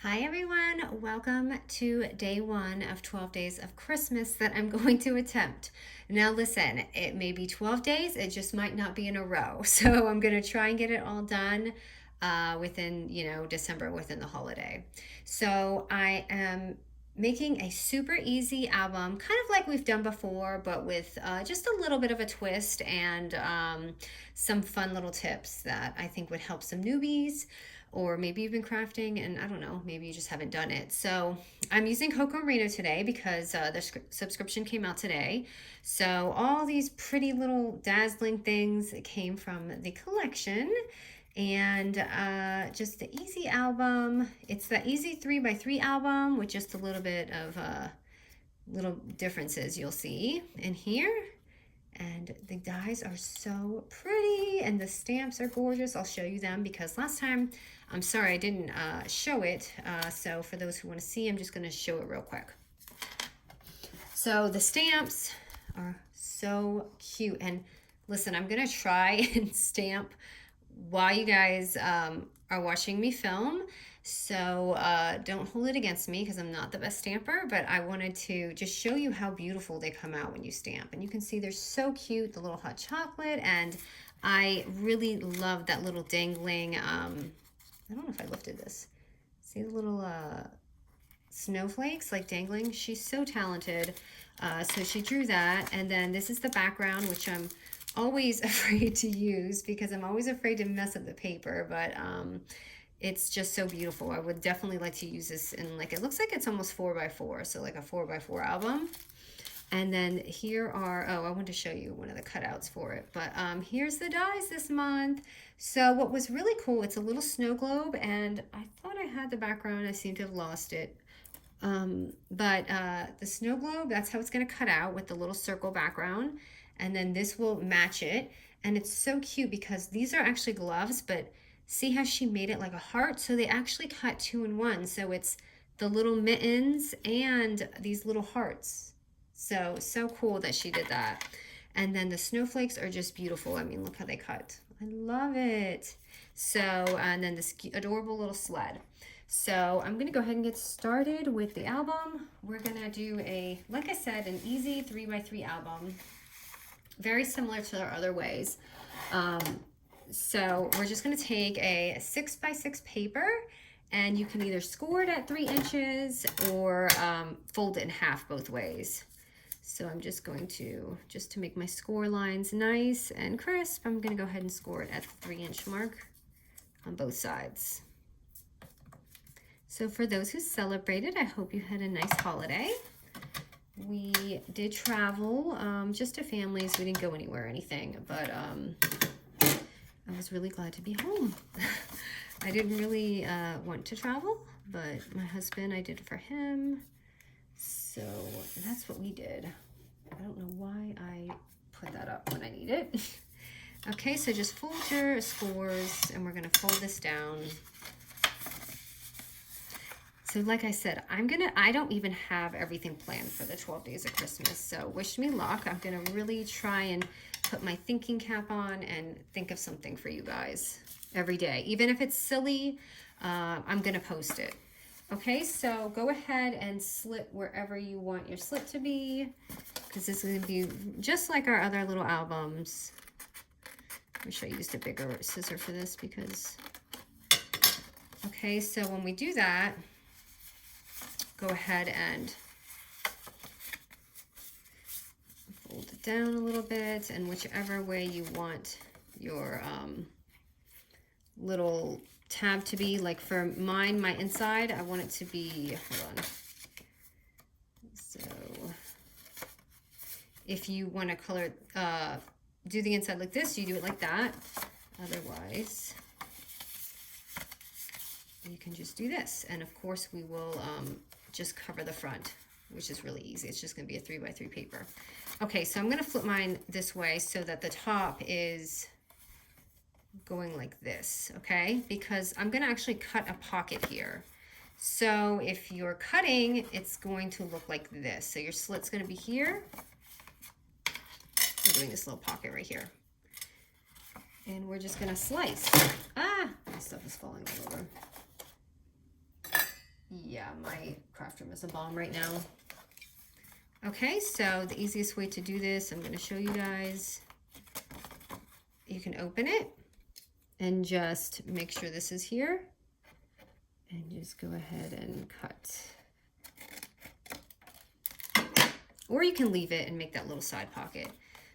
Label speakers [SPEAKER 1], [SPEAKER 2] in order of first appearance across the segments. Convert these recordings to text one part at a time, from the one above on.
[SPEAKER 1] Hi everyone, welcome to day one of 12 days of Christmas that I'm going to attempt. Now listen, it may be 12 days, it just might not be in a row. So I'm going to try and get it all done within, December, within the holiday. So I am making a super easy album, kind of like we've done before, but with just a little bit of a twist and some fun little tips that I think would help some newbies, or maybe you've been crafting and I don't know, maybe you just haven't done it. So I'm using Cocoandreno today because the subscription came out today. So all these pretty little dazzling things came from the collection, and just the easy album. It's the easy 3x3 album with just a little bit of little differences you'll see in here. And the dies are so pretty and the stamps are gorgeous. I'll show you them because last time, I'm sorry I didn't show it. So for those who want to see, I'm just going to show it real quick. So the stamps are so cute. And listen, I'm going to try and stamp while you guys are watching me film. So don't hold it against me because I'm not the best stamper, but I wanted to just show you how beautiful they come out when you stamp. And you can see they're so cute, the little hot chocolate, and I really love that little dangling, I don't know if I lifted this. See the little snowflakes like dangling? She's so talented. So she drew that, and then this is the background, which I'm always afraid to use because I'm always afraid to mess up the paper, but it's just so beautiful. I would definitely like to use this in, like, it looks like it's almost 4x4, so like a 4x4 album. And then here are, I wanted to show you one of the cutouts for it, but here's the dies this month. So what was really cool, it's a little snow globe, and I thought I had the background, I seem to have lost it. But the snow globe, that's how it's gonna cut out with the little circle background. And then this will match it. And it's so cute because these are actually gloves, but see how she made it like a heart? So they actually cut 2 in 1. So it's the little mittens and these little hearts. So cool that she did that. And then the snowflakes are just beautiful. I mean, look how they cut. I love it. So, and then this adorable little sled. So I'm gonna go ahead and get started with the album. We're gonna do like I said, an easy 3x3 album. Very similar to our other ways. So we're just going to take a 6x6 paper, and you can either score it at 3 inches or fold it in half both ways. So I'm just going to, just to make my score lines nice and crisp, I'm going to go ahead and score it at the 3-inch mark on both sides. So for those who celebrated, I hope you had a nice holiday. We did travel, just to families. We didn't go anywhere or anything, but I was really glad to be home. I didn't really want to travel, but my husband, I did it for him. So that's what we did. I don't know why I put that up when I need it. Okay, so just fold your scores, and we're going to fold this down. So like I said, I don't even have everything planned for the 12 days of Christmas. So wish me luck. I'm going to really try and put my thinking cap on and think of something for you guys every day. Even if it's silly, I'm going to post it. Okay, so go ahead and slit wherever you want your slit to be, because this is going to be just like our other little albums. I wish I used a bigger scissor for this because... Okay, so when we do that, go ahead and fold it down a little bit, and whichever way you want your little tab to be. Like for mine, my inside, I want it to be, hold on. So if you want to color, do the inside like this, you do it like that. Otherwise, you can just do this. And of course we will just cover the front, which is really easy. It's just going to be a 3x3 paper. Okay, so I'm going to flip mine this way so that the top is going like this, okay? Because I'm going to actually cut a pocket here. So if you're cutting, it's going to look like this. So your slit's going to be here. I'm doing this little pocket right here. And we're just going to slice. Ah, my stuff is falling all over. Yeah, my craft room is a bomb right now. Okay, so the easiest way to do this, I'm going to show you guys. You can open it and just make sure this is here. And just go ahead and cut. Or you can leave it and make that little side pocket.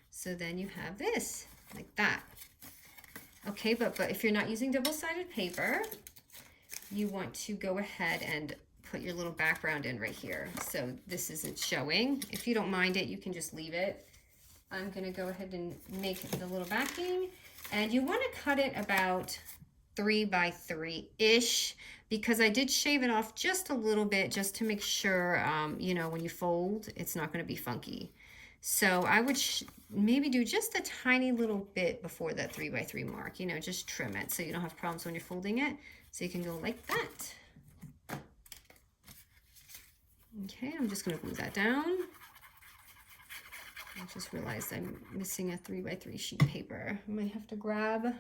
[SPEAKER 1] So then you have this, like that. Okay, but if you're not using double-sided paper, you want to go ahead and put your little background in right here. So this isn't showing. If you don't mind it, you can just leave it. I'm gonna go ahead and make the little backing. And you wanna cut it about 3 by 3-ish, because I did shave it off just a little bit just to make sure, you know, when you fold, it's not gonna be funky. So I would maybe do just a tiny little bit before that 3 by 3 mark, you know, just trim it so you don't have problems when you're folding it. So you can go like that. Okay, I'm just gonna glue that down. I just realized I'm missing a 3 by 3 sheet paper. I might have to grab.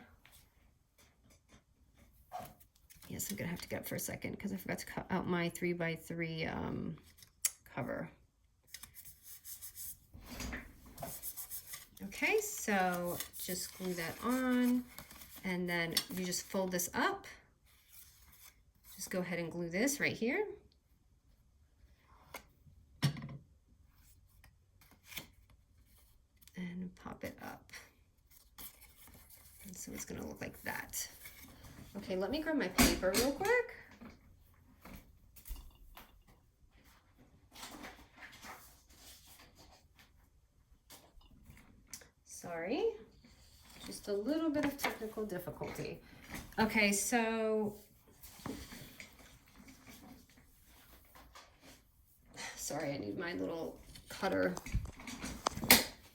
[SPEAKER 1] Yes, I'm gonna have to get up for a second because I forgot to cut out my 3 by 3 cover. Okay, so just glue that on, and then you just fold this up. Just go ahead and glue this right here. And pop it up. And so it's gonna look like that. Okay, let me grab my paper real quick. Sorry, just a little bit of technical difficulty. Okay, so sorry, I need my little cutter.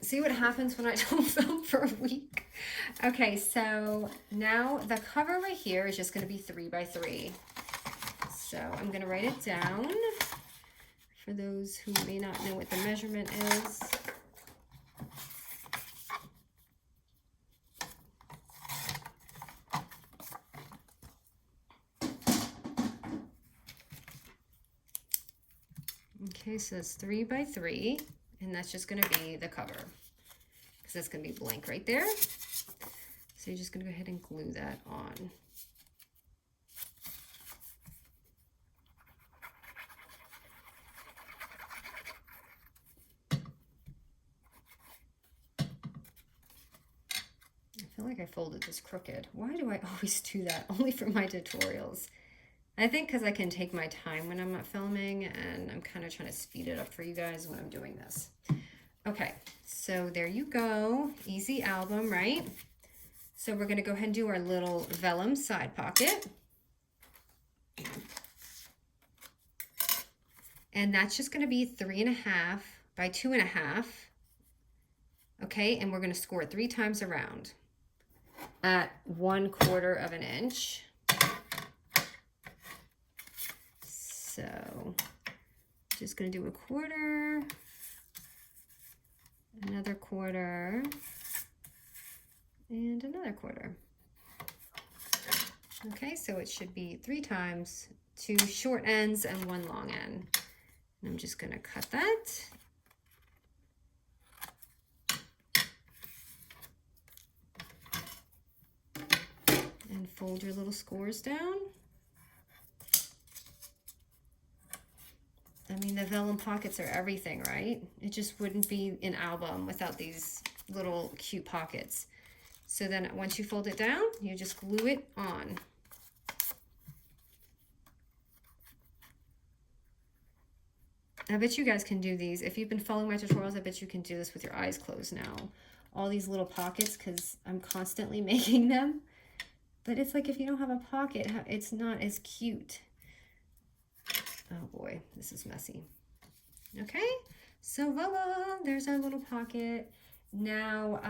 [SPEAKER 1] See what happens when I don't film for a week. Okay, so now the cover right here is just going to be 3 by 3. So I'm going to write it down for those who may not know what the measurement is. Okay, so that's 3 by 3, and that's just going to be the cover, because that's going to be blank right there. So you're just going to go ahead and glue that on. I feel like I folded this crooked. Why do I always do that? Only for my tutorials. I think because I can take my time when I'm not filming, and I'm kind of trying to speed it up for you guys when I'm doing this. Okay, so there you go. Easy album, right? So we're going to go ahead and do our little vellum side pocket. And that's just going to be 3.5 by 2.5. Okay, and we're going to score it 3 times around at 1/4 of an inch. So just going to do 1/4, another 1/4, and another 1/4. Okay, so it should be 3 times, 2 short ends and 1 long end. And I'm just going to cut that. And fold your little scores down. I mean, the vellum pockets are everything, right? It just wouldn't be an album without these little cute pockets. So then once you fold it down, you just glue it on. I bet you guys can do these. If you've been following my tutorials, I bet you can do this with your eyes closed now. All these little pockets, because I'm constantly making them. But it's like if you don't have a pocket, it's not as cute. Oh boy, this is messy. Okay, so voila, there's our little pocket. Now,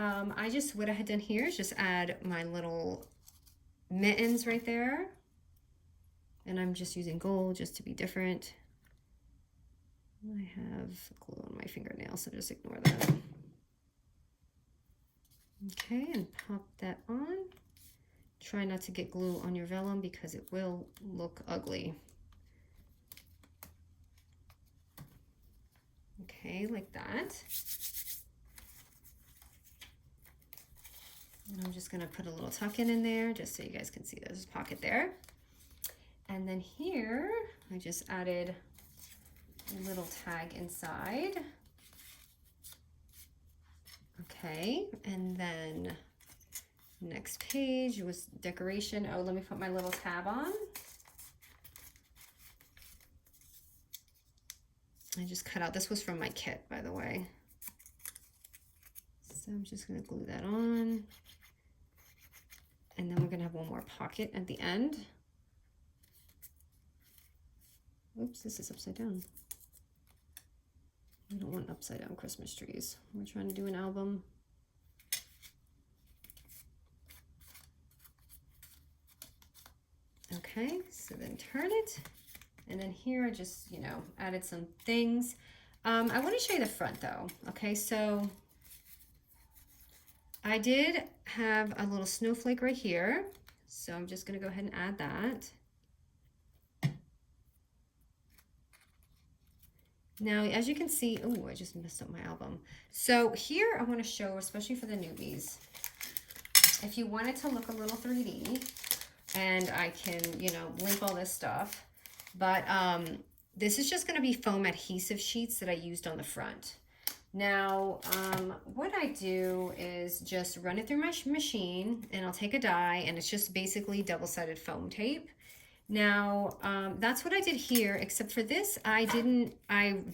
[SPEAKER 1] what I had done here is just add my little mittens right there. And I'm just using gold just to be different. I have glue on my fingernail, so just ignore that. Okay, and pop that on. Try not to get glue on your vellum because it will look ugly. Okay, like that. And I'm just gonna put a little tuck in there just so you guys can see there's a pocket there. And then here, I just added a little tag inside. Okay, and then next page was decoration. Oh, let me put my little tab on. I just cut out, this was from my kit, by the way. So I'm just gonna glue that on. And then we're gonna have one more pocket at the end. Oops, this is upside down. We don't want upside down Christmas trees. We're trying to do an album. Okay, so then turn it. And then here I just, you know, added some things. I want to show you the front though. Okay, so I did have a little snowflake right here. So I'm just going to go ahead and add that. Now, as you can see, oh, I just messed up my album. So here I want to show, especially for the newbies, if you want it to look a little 3D, and I can, you know, link all this stuff, but this is just going to be foam adhesive sheets that I used on the front. Now, what I do is just run it through my machine, and I'll take a die, and it's just basically double-sided foam tape. Now, that's what I did here, except for this, I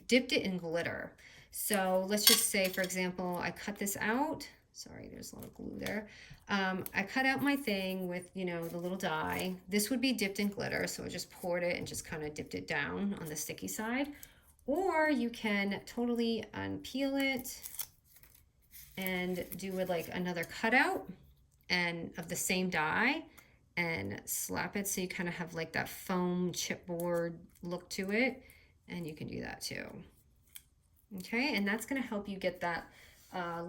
[SPEAKER 1] dipped it in glitter. So let's just say, for example, I cut this out. Sorry, there's a lot of glue there. I cut out my thing with, you know, the little die. This would be dipped in glitter, so I just poured it and just kind of dipped it down on the sticky side. Or you can totally unpeel it and do it like another cutout and of the same die and slap it so you kind of have like that foam chipboard look to it, and you can do that too. Okay, and that's going to help you get that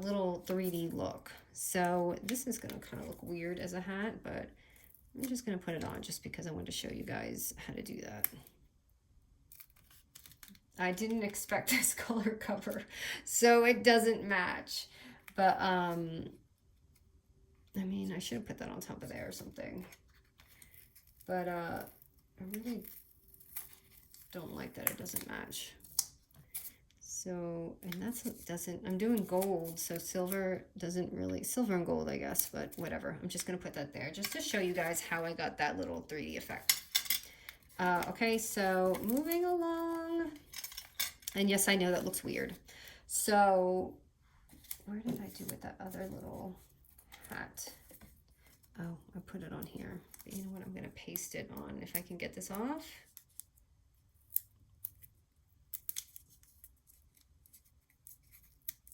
[SPEAKER 1] little 3D look. So this is going to kind of look weird as a hat, but I'm just going to put it on just because I wanted to show you guys how to do that. I didn't expect this color cover, so it doesn't match. But, I mean, I should have put that on top of there or something. But, I really don't like that it doesn't match. So, and that's what doesn't, I'm doing gold, so silver doesn't really, silver and gold, I guess, but whatever. I'm just going to put that there just to show you guys how I got that little 3D effect. Okay, so moving along. And yes, I know that looks weird. So where did I do with that other little hat? Oh, I put it on here. But you know what? I'm going to paste it on if I can get this off.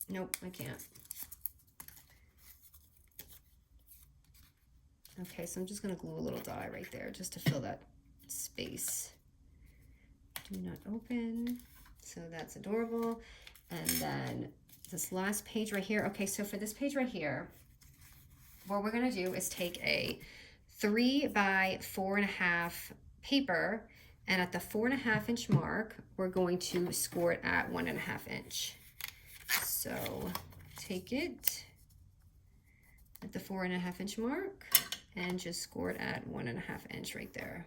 [SPEAKER 1] Nope, I can't. Okay, so I'm just going to glue a little dye right there just to fill that space. Do not open. So that's adorable. And then this last page right here. Okay, so for this page right here, what we're going to do is take a 3 by 4.5 paper, and at the 4.5 inch mark, we're going to score it at 1.5 inch. So take it at the 4.5 inch mark and just score it at 1.5 inch right there.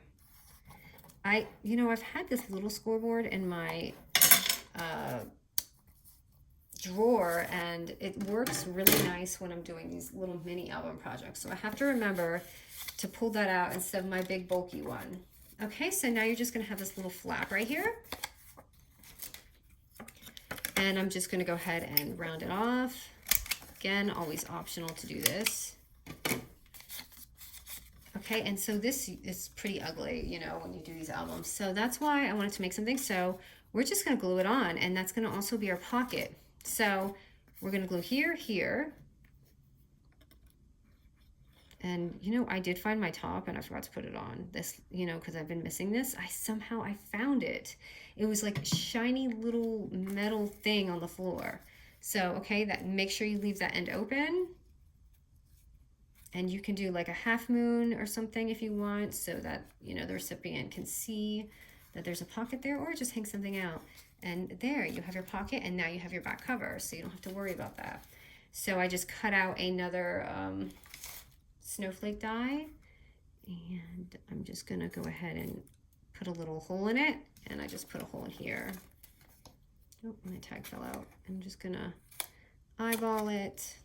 [SPEAKER 1] You know, I've had this little scoreboard in my drawer, and it works really nice when I'm doing these little mini album projects. So I have to remember to pull that out instead of my big bulky one. Okay, so now you're just going to have this little flap right here. And I'm just going to go ahead and round it off. Again, always optional to do this. Okay, and so this is pretty ugly, you know, when you do these albums. So that's why I wanted to make something. So we're just going to glue it on, and that's going to also be our pocket. So we're going to glue here, here. And, you know, I did find my top, and I forgot to put it on. This, you know, because I've been missing this. Somehow I found it. It was like a shiny little metal thing on the floor. So, okay, make sure you leave that end open. And you can do like a half moon or something if you want, so that, you know, the recipient can see that there's a pocket there, or just hang something out. And there you have your pocket, and now you have your back cover, so you don't have to worry about that. So I just cut out another snowflake die, and I'm just gonna go ahead and put a little hole in it, and I just put a hole in here. Oh, my tag fell out. I'm just gonna eyeball it.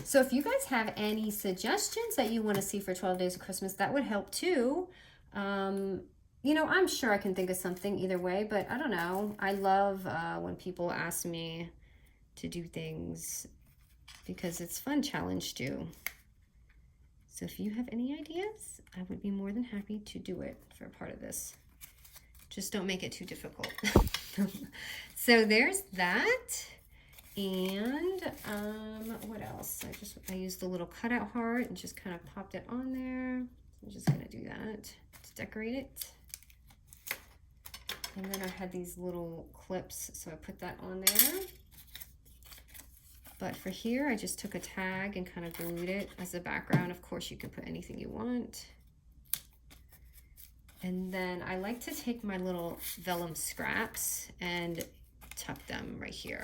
[SPEAKER 1] So if you guys have any suggestions that you want to see for 12 Days of Christmas, that would help too. You know, I'm sure I can think of something either way, but I don't know. I love when people ask me to do things because it's fun challenge too. So if you have any ideas, I would be more than happy to do it for a part of this. Just don't make it too difficult. So there's that. And what else? I used the little cutout heart and just kind of popped it on there. So I'm just gonna do that to decorate it. And then I had these little clips, so I put that on there. But for here, I just took a tag and kind of glued it as a background. Of course, you can put anything you want. And then I like to take my little vellum scraps and tuck them right here.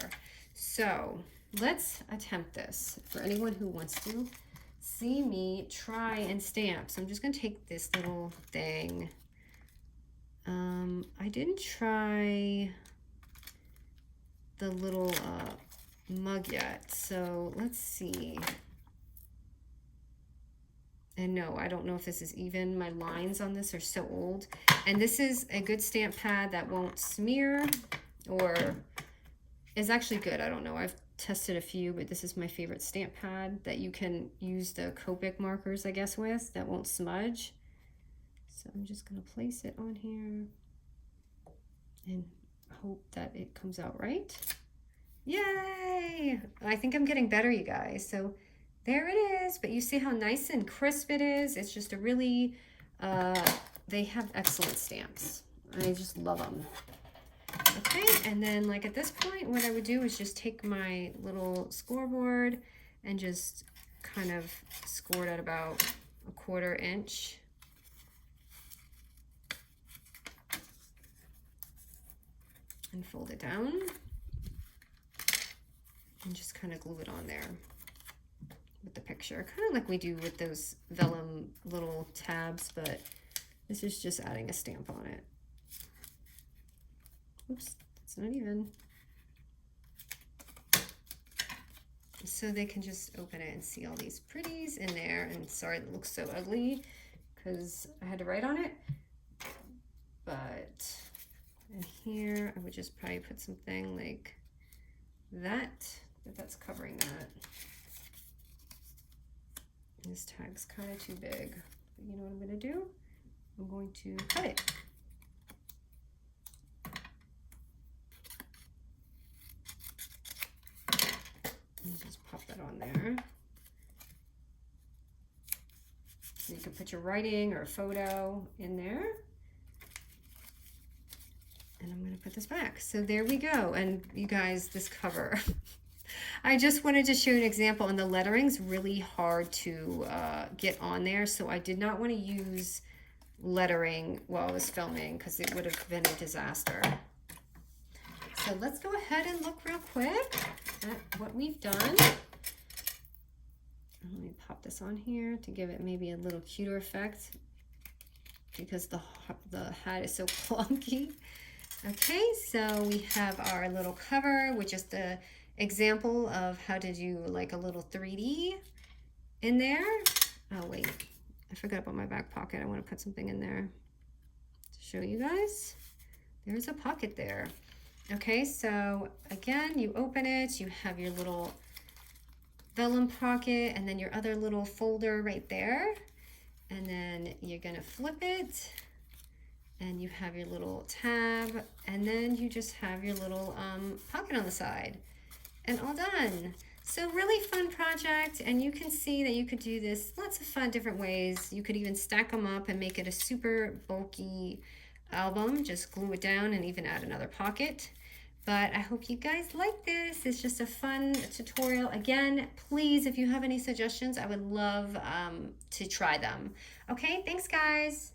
[SPEAKER 1] So let's attempt this for anyone who wants to see me try and stamp. So I'm just gonna take this little thing. I didn't try the little mug yet, so let's see. And no, I don't know if this is even. My lines on this are so old. And this is a good stamp pad that won't smear, or is actually good. I don't know. I've tested a few, but this is my favorite stamp pad that you can use the Copic markers, I guess, with, that won't smudge. So I'm just gonna place it on here and hope that it comes out right. Yay! I think I'm getting better, you guys. So there it is, but you see how nice and crisp it is? It's just a really, they have excellent stamps. I just love them. Okay, and then like at this point, what I would do is just take my little scoreboard and just kind of score it at about 1/4 inch. And fold it down. And just kind of glue it on there with the picture. Kind of like we do with those vellum little tabs, but this is just adding a stamp on it. Oops, it's not even. So they can just open it and see all these pretties in there. And sorry, it looks so ugly because I had to write on it. But in here, I would just probably put something like that, but that's covering that. This tag's kind of too big. But you know what I'm going to do? I'm going to cut it. And just pop that on there. So you can put your writing or a photo in there. And I'm going to put this back. So there we go. And you guys, this cover. I just wanted to show you an example, and the lettering's really hard to get on there. So I did not want to use lettering while I was filming because it would have been a disaster. So let's go ahead and look real quick at what we've done. Let me pop this on here to give it maybe a little cuter effect because the hat is so clunky. Okay, so we have our little cover with just the example of how to do like a little 3D in there. Oh wait, I forgot about my back pocket. I want to put something in there to show you guys. There's a pocket there. Okay, so again, you open it, you have your little vellum pocket and then your other little folder right there. And then you're gonna flip it and you have your little tab, and then you just have your little pocket on the side, and all done. So really fun project, and you can see that you could do this lots of fun different ways. You could even stack them up and make it a super bulky album, just glue it down and even add another pocket. But I hope you guys like this. It's just a fun tutorial. Again, please, if you have any suggestions, I would love to try them. Okay, thanks guys.